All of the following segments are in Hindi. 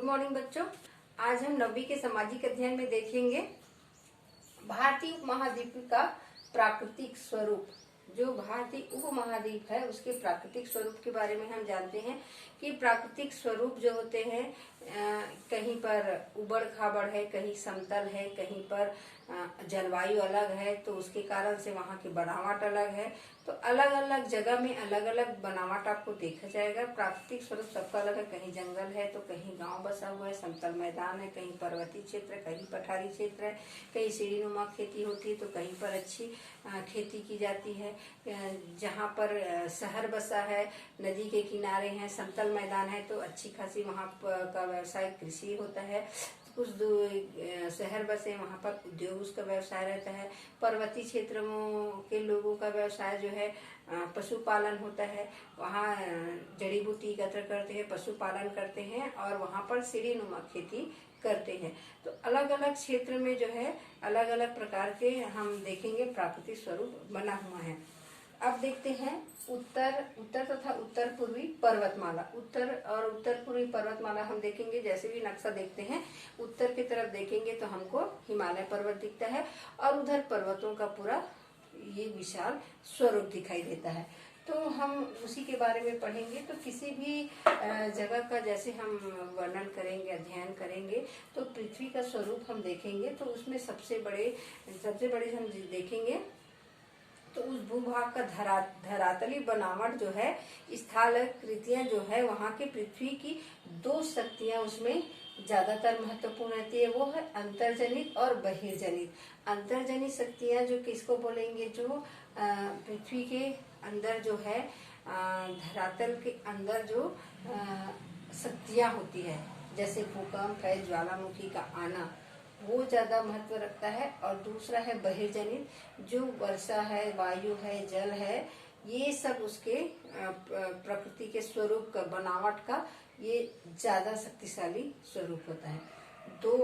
गुड मॉर्निंग बच्चों। आज हम 9वीं के सामाजिक अध्ययन में देखेंगे भारतीय उपमहाद्वीप का प्राकृतिक स्वरूप। जो भारतीय उपमहाद्वीप है उसके प्राकृतिक स्वरूप के बारे में हम जानते हैं कि प्राकृतिक स्वरूप जो होते हैं कहीं पर उबड़ खाबड़ है, कहीं समतल है, कहीं पर जलवायु अलग है, तो उसके कारण से वहाँ की बनावट अलग है। तो अलग अलग जगह में अलग अलग बनावट आपको देखा जाएगा। प्राकृतिक स्वरूप सबका अलग है, कहीं जंगल है तो कहीं गांव बसा हुआ है, समतल मैदान है, कहीं पर्वतीय क्षेत्र है, कहीं पठारी क्षेत्र है, कहीं सीढ़ीनुमा खेती होती है तो कहीं पर अच्छी खेती की जाती है। जहाँ पर शहर बसा है, नदी के किनारे हैं, समतल मैदान है तो अच्छी खासी वहाँ का व्यवसाय कृषि होता है। कुछ शहर बसे वहाँ पर उद्योग उसका व्यवसाय रहता है। पर्वतीय क्षेत्रों के लोगों का व्यवसाय जो है पशुपालन होता है। वहाँ जड़ी बूटी एकत्र करते हैं, पशुपालन करते हैं और वहाँ पर सीढ़ीनुमा खेती करते हैं। तो अलग अलग क्षेत्र में जो है अलग अलग प्रकार के हम देखेंगे प्राकृतिक स्वरूप बना हुआ है। अब देखते हैं उत्तर तथा उत्तर पूर्वी पर्वतमाला। उत्तर और उत्तर पूर्वी पर्वतमाला हम देखेंगे। जैसे भी नक्शा देखते हैं उत्तर की तरफ देखेंगे तो हमको हिमालय पर्वत दिखता है और उधर पर्वतों का पूरा ये विशाल स्वरूप दिखाई देता है। तो हम उसी के बारे में पढ़ेंगे। तो किसी भी जगह का जैसे हम वर्णन करेंगे, अध्ययन करेंगे तो पृथ्वी का स्वरूप हम देखेंगे तो उसमें सबसे बड़े हम देखेंगे तो उस भूभाग का धरातली बनावट जो है, स्थलाकृतियां जो है, वहाँ के पृथ्वी की दो शक्तियां उसमें ज्यादातर महत्वपूर्ण रहती है। वो है अंतर्जनित और बहिर्जनित। अंतर्जनित शक्तियां जो किसको बोलेंगे, जो पृथ्वी के अंदर जो है धरातल के अंदर जो शक्तियां होती है, जैसे भूकंप है, ज्वालामुखी का आना, वो ज्यादा महत्व रखता है। और दूसरा है बहिर्जनित, जो वर्षा है, वायु है, जल है, ये सब उसके प्रकृति के स्वरूप का, बनावट का ये ज्यादा शक्तिशाली स्वरूप होता है। दो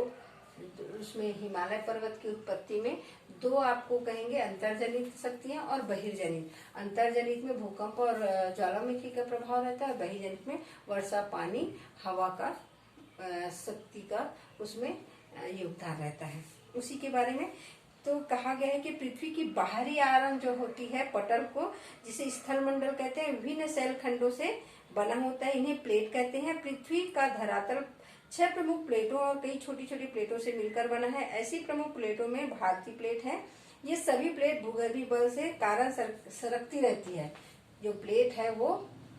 उसमें हिमालय पर्वत की उत्पत्ति में दो आपको कहेंगे अंतर्जनित शक्तियां और बहिर्जनित। अंतर्जनित में भूकंप और ज्वालामुखी का प्रभाव रहता है, बहिर्जनित में वर्षा, पानी, हवा का शक्ति का उसमें योगदान रहता है। उसी के बारे में तो कहा गया है कि पृथ्वी की बाहरी आवरण जो होती है पटल को, जिसे स्थल मंडल कहते हैं, विभिन्न शैल खंडों से बना होता है। इन्हें प्लेट कहते हैं। पृथ्वी का धरातल 6 प्रमुख प्लेटों और कई छोटी छोटी प्लेटों से मिलकर बना है। ऐसी प्रमुख प्लेटों में भारतीय प्लेट है। ये सभी प्लेट भूगर्भीय बल से कारण सरकती रहती है। जो प्लेट है वो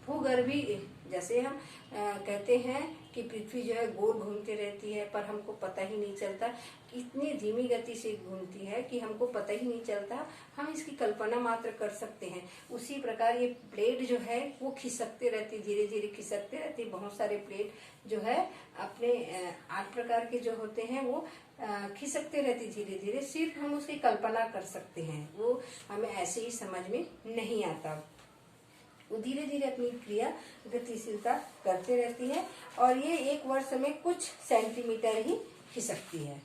भूगर्भीय, जैसे हम कहते हैं कि पृथ्वी जो है गोल घूमती रहती है, पर हमको पता ही नहीं चलता, इतनी धीमी गति से घूमती है कि हमको पता ही नहीं चलता। हम इसकी कल्पना मात्र कर सकते हैं। उसी प्रकार ये प्लेट जो है वो खिसकते रहती, धीरे धीरे खिसकते रहती। बहुत सारे प्लेट जो है अपने 8 प्रकार के जो होते हैं वो खिसकते रहती धीरे धीरे। सिर्फ हम उसकी कल्पना कर सकते हैं, वो हमें ऐसे ही समझ में नहीं आता। वो धीरे धीरे अपनी क्रिया गतिशीलता करते रहती है और ये एक वर्ष में कुछ सेंटीमीटर ही खिसकती है,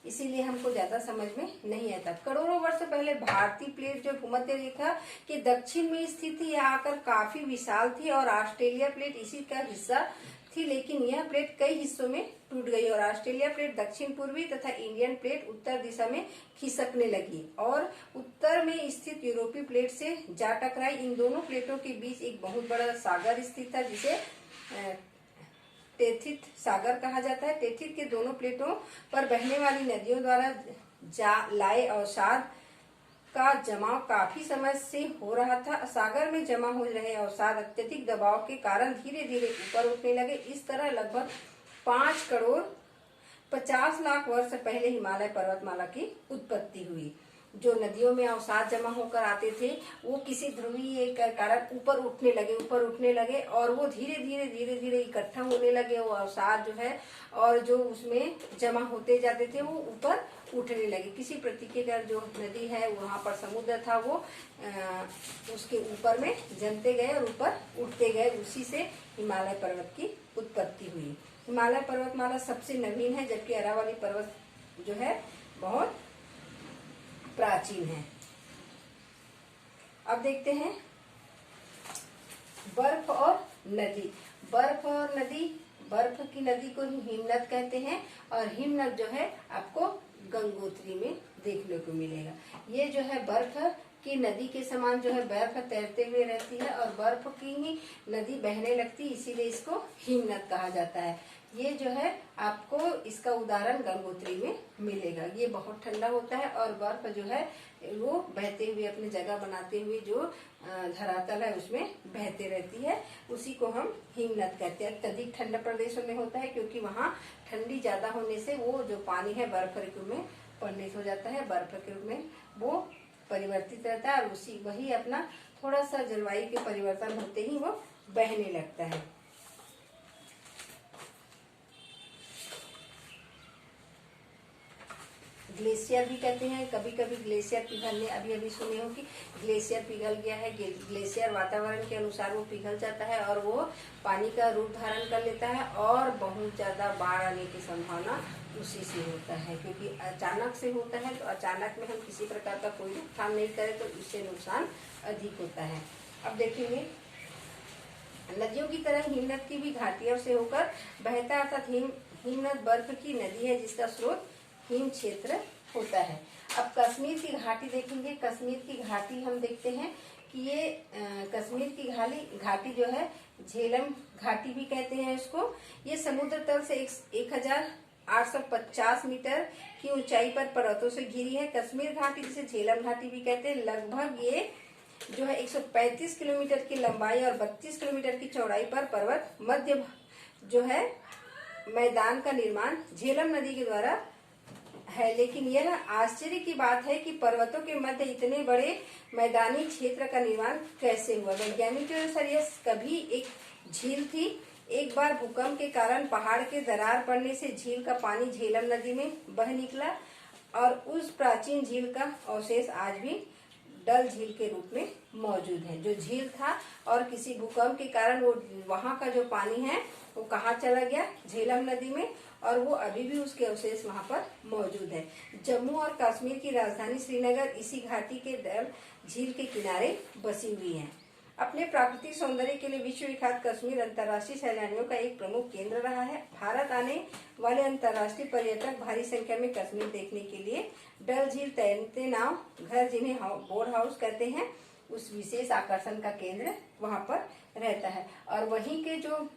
इसीलिए हमको ज्यादा समझ में नहीं आता। करोड़ों वर्ष पहले भारतीय प्लेट जो भूमध्य रेखा के दक्षिण में स्थित थी, यहाँ आकर काफी विशाल थी और ऑस्ट्रेलिया प्लेट इसी का हिस्सा थी, लेकिन यह प्लेट कई हिस्सों में टूट गई और ऑस्ट्रेलिया प्लेट दक्षिण पूर्वी तथा इंडियन प्लेट उत्तर दिशा में खिसकने लगी और उत्तर में स्थित यूरोपीय प्लेट से जा टकराई। इन दोनों प्लेटों के बीच एक बहुत बड़ा सागर स्थित था, जिसे टेथित सागर कहा जाता है। टेथित के दोनों प्लेटों पर बहने वाली नदियों द्वारा लाए अवसाद का जमाव काफी समय से हो रहा था। सागर में जमा हो रहे अवसाद अत्यधिक दबाव के कारण धीरे धीरे ऊपर उठने लगे। इस तरह लगभग 5 करोड़ 50 लाख वर्ष पहले हिमालय पर्वतमाला की उत्पत्ति हुई। जो नदियों में अवसाद जमा होकर आते थे वो किसी ध्रुवीय के कारण ऊपर उठने लगे और वो धीरे धीरे इकट्ठा होने लगे। वो अवसाद जो है और जो उसमें जमा होते जाते थे वो ऊपर उठने लगे। किसी प्रतिक्रिया जो नदी है वहां पर समुद्र था, वो उसके ऊपर में जमते गए और ऊपर उठते गए। उसी से हिमालय पर्वत की उत्पत्ति हुई। हिमालय पर्वतमाला सबसे नवीन है, जबकि अरावली पर्वत जो है बहुत प्राचीन है। अब देखते हैं बर्फ और नदी। बर्फ और नदी बर्फ की नदी को ही हिमनद कहते हैं और हिमनद जो है आपको गंगोत्री में देखने को मिलेगा। ये जो है बर्फ की नदी के समान जो है बर्फ तैरते हुए रहती है और बर्फ की ही नदी बहने लगती है, इसीलिए इसको हिमनद कहा जाता है। ये जो है आपको इसका उदाहरण गंगोत्री में मिलेगा। ये बहुत ठंडा होता है और बर्फ जो है वो बहते हुए अपनी जगह बनाते हुए जो धरातल है उसमें बहते रहती है, उसी को हम हिमनद कहते हैं। अत्यधिक ठंडा प्रदेशों में होता है क्योंकि वहाँ ठंडी ज्यादा होने से वो जो पानी है बर्फ के रूप में परिणत हो जाता है, बर्फ के रूप में वो परिवर्तित रहता है और उसी वही अपना थोड़ा सा जलवायु के परिवर्तन होते ही वो बहने लगता है। ग्लेशियर भी कहते हैं, कभी कभी ग्लेशियर पिघलने, अभी अभी सुने हो कि ग्लेशियर पिघल गया है। ग्लेशियर वातावरण के अनुसार वो पिघल जाता है और वो पानी का रूप धारण कर लेता है और बहुत ज्यादा बाढ़ आने की संभावना उसी से होता है, क्योंकि अचानक से होता है। तो अचानक में हम किसी प्रकार का कोई रोकथाम नहीं करें तो इससे नुकसान अधिक होता है। अब देखेंगे नदियों की तरह हिमनद की भी घाटियों से होकर बहता, अर्थात हिमनद बर्फ की नदी है जिसका स्रोत हिम क्षेत्र होता है। अब कश्मीर की घाटी देखेंगे। कश्मीर की घाटी हम देखते हैं कि ये कश्मीर की घाटी जो है झेलम घाटी भी कहते हैं इसको। ये समुद्र तल से 1850 मीटर की ऊंचाई पर पर्वतों से घिरी है। कश्मीर घाटी जिसे झेलम घाटी भी कहते हैं, लगभग ये जो है 135 किलोमीटर की लंबाई और 32 किलोमीटर की चौड़ाई पर पर्वत मध्य जो है मैदान का निर्माण झेलम नदी के द्वारा है। लेकिन यह आश्चर्य की बात है कि पर्वतों के मध्य इतने बड़े मैदानी क्षेत्र का निर्माण कैसे हुआ। वैज्ञानिकों के अनुसार यह कभी एक झील थी। एक बार भूकंप के कारण पहाड़ के दरार पड़ने से झील का पानी झेलम नदी में बह निकला और उस प्राचीन झील का अवशेष आज भी डल झील के रूप में मौजूद है। जो झील था और किसी भूकंप के कारण वो वहाँ का जो पानी है वो कहाँ चला गया, झेलम नदी में, और वो अभी भी उसके अवशेष वहाँ पर मौजूद है। जम्मू और कश्मीर की राजधानी श्रीनगर इसी घाटी के डल झील के किनारे बसी हुई है। अपने प्राकृतिक सौंदर्य के लिए विश्व विख्यात कश्मीर अंतर्राष्ट्रीय सैलानियों का एक प्रमुख केंद्र रहा है। भारत आने वाले अंतर्राष्ट्रीय पर्यटक भारी संख्या में कश्मीर देखने के लिए डल झील, तैरते नाव घर जिन्हें बोट हाउस कहते हैं, उस विशेष आकर्षण का केंद्र वहाँ पर रहता है। और वहीं के जो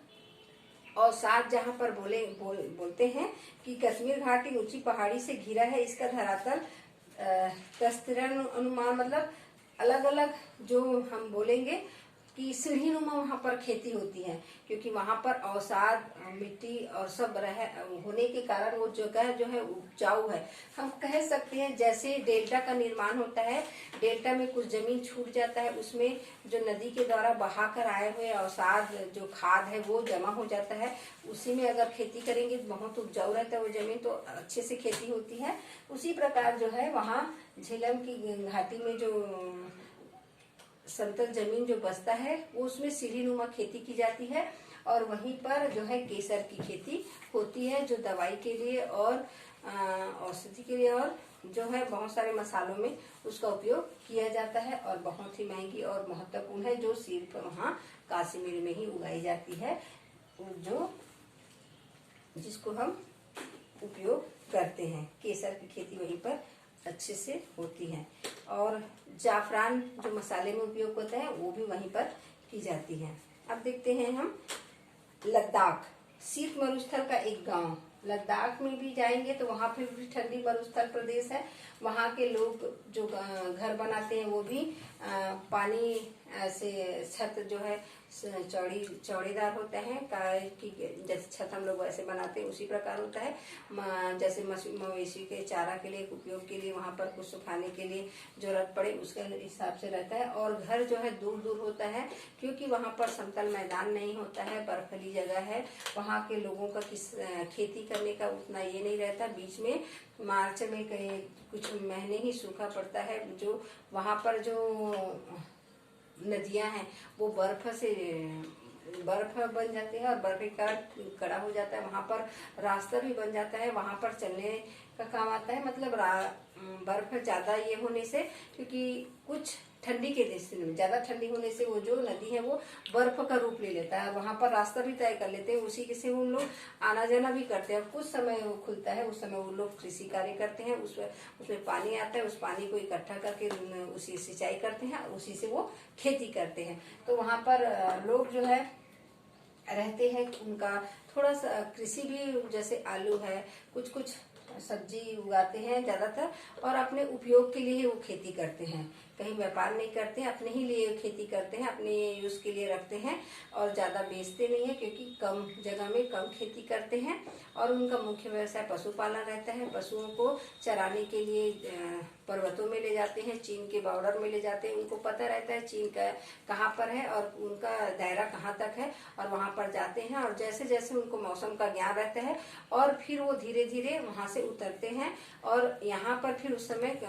अवसाद जहाँ पर बोलते हैं कि कश्मीर घाटी ऊंची पहाड़ी से घिरा है, इसका धरातल तस्तिरण अनुमान मतलब अलग अलग जो हम बोलेंगे कि सीढ़ी नुमा वहाँ पर खेती होती है, क्योंकि वहाँ पर अवसाद मिट्टी और सब होने के कारण वो जगह जो है उपजाऊ है। हम कह सकते हैं जैसे डेल्टा का निर्माण होता है, डेल्टा में कुछ जमीन छूट जाता है, उसमें जो नदी के द्वारा बहा कर आए हुए अवसाद जो खाद है वो जमा हो जाता है। उसी में अगर खेती करेंगे तो बहुत उपजाऊ रहता है वो जमीन, तो अच्छे से खेती होती है। उसी प्रकार जो है वहाँ झेलम की घाटी में जो समतल जमीन जो बसता है वो उसमें सीढ़ी नुमा खेती की जाती है और वहीं पर जो है केसर की खेती होती है, जो दवाई के लिए और औषधि के लिए और जो है बहुत सारे मसालों में उसका उपयोग किया जाता है और बहुत ही महंगी और महत्वपूर्ण है, जो सिर्फ वहाँ कश्मीर में ही उगाई जाती है, जो जिसको हम उपयोग करते हैं। केसर की खेती वहीं पर अच्छे से होती है और जाफरान जो मसाले में उपयोग होता है वो भी वहीं पर की जाती है। अब देखते हैं हम लद्दाख, शीत मरुस्थल का एक गांव। लद्दाख में भी जाएंगे तो वहाँ पे भी ठंडी मरुस्थल प्रदेश है। वहाँ के लोग जो घर बनाते हैं वो भी पानी से छत जो है चौड़ीदार होता है, कि जैसे छत हम लोग वैसे बनाते हैं उसी प्रकार होता है। जैसे मवेशी के चारा के लिए उपयोग के लिए वहाँ पर कुछ सुखाने के लिए जरूरत पड़े उसके हिसाब से रहता है। और घर जो है दूर दूर होता है क्योंकि वहाँ पर समतल मैदान नहीं होता है, बर्फीली जगह है। वहाँ के लोगों का खेती करने का उतना ये नहीं रहता। बीच में मार्च में कहीं कुछ महीने ही सूखा पड़ता है। जो वहाँ पर जो नदियां हैं वो बर्फ बन जाती है और बर्फ के कारण कड़ा हो जाता है। वहाँ पर रास्ता भी बन जाता है, वहाँ पर चलने का काम आता है। मतलब बर्फ ज्यादा ये होने से, क्योंकि कुछ ठंडी के देश में ज्यादा ठंडी होने से वो जो नदी है वो बर्फ का रूप ले लेता है, वहां पर रास्ता भी तय कर लेते हैं, उसी के से वो लोग आना जाना भी करते हैं। कुछ समय वो खुलता है, उस समय वो लोग कृषि कार्य करते हैं, उसमें पानी आता है, उस पानी को इकट्ठा करके उसी सिंचाई करते हैं, उसी से वो खेती करते हैं। तो वहां पर लोग जो है रहते हैं, उनका थोड़ा सा कृषि भी, जैसे आलू है, कुछ कुछ सब्जी उगाते हैं ज्यादातर, और अपने उपयोग के लिए वो खेती करते हैं, कहीं व्यापार नहीं करते हैं, अपने ही लिए खेती करते हैं, अपने यूज के लिए रखते हैं और ज्यादा बेचते नहीं है, क्योंकि कम जगह में कम खेती करते हैं। और उनका मुख्य व्यवसाय पशुपालन रहता है। पशुओं को चराने के लिए पर्वतों में ले जाते हैं, चीन के बॉर्डर में ले जाते हैं, उनको पता रहता है चीन का कहाँ पर है और उनका दायरा कहाँ तक है, और वहां पर जाते हैं, और जैसे जैसे उनको मौसम का ज्ञान रहता है और फिर वो धीरे धीरे वहां से उतरते हैं, और यहाँ पर फिर उस समय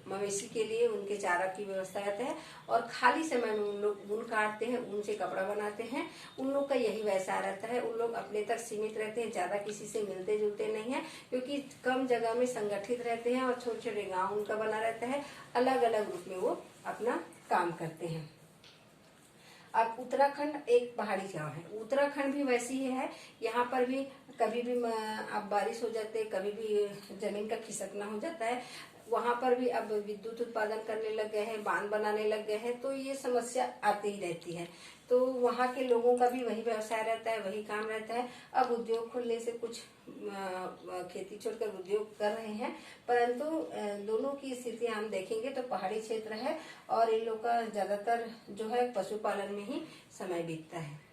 मवेशी के लिए उनके चारा की व्यवस्था रहता है, और खाली समय में उन लोग ऊन काटते हैं, ऊन से कपड़ा बनाते हैं। उन लोग का यही व्यवसाय रहता है, उन लोग अपने तक सीमित रहते हैं, ज्यादा किसी से मिलते जुलते नहीं है, क्योंकि कम जगह में संगठित रहते हैं और छोटे छोटे गाँव उनका बना रहता है, अलग अलग रूप में वो अपना काम करते हैं। अब उत्तराखंड एक पहाड़ी जगह है, उत्तराखंड भी वैसी ही है। यहाँ पर भी कभी भी अब बारिश हो जाती है, कभी भी जमीन का खिसकना हो जाता है। वहां पर भी अब विद्युत उत्पादन करने लग गए हैं, बांध बनाने लग गए हैं, तो ये समस्या आती ही रहती है। तो वहाँ के लोगों का भी वही व्यवसाय रहता है, वही काम रहता है। अब उद्योग खुलने से कुछ खेती छोड़कर उद्योग कर रहे हैं, परंतु दोनों की स्थिति हम देखेंगे तो पहाड़ी क्षेत्र है और इन लोग का ज्यादातर जो है पशुपालन में ही समय बीतता है।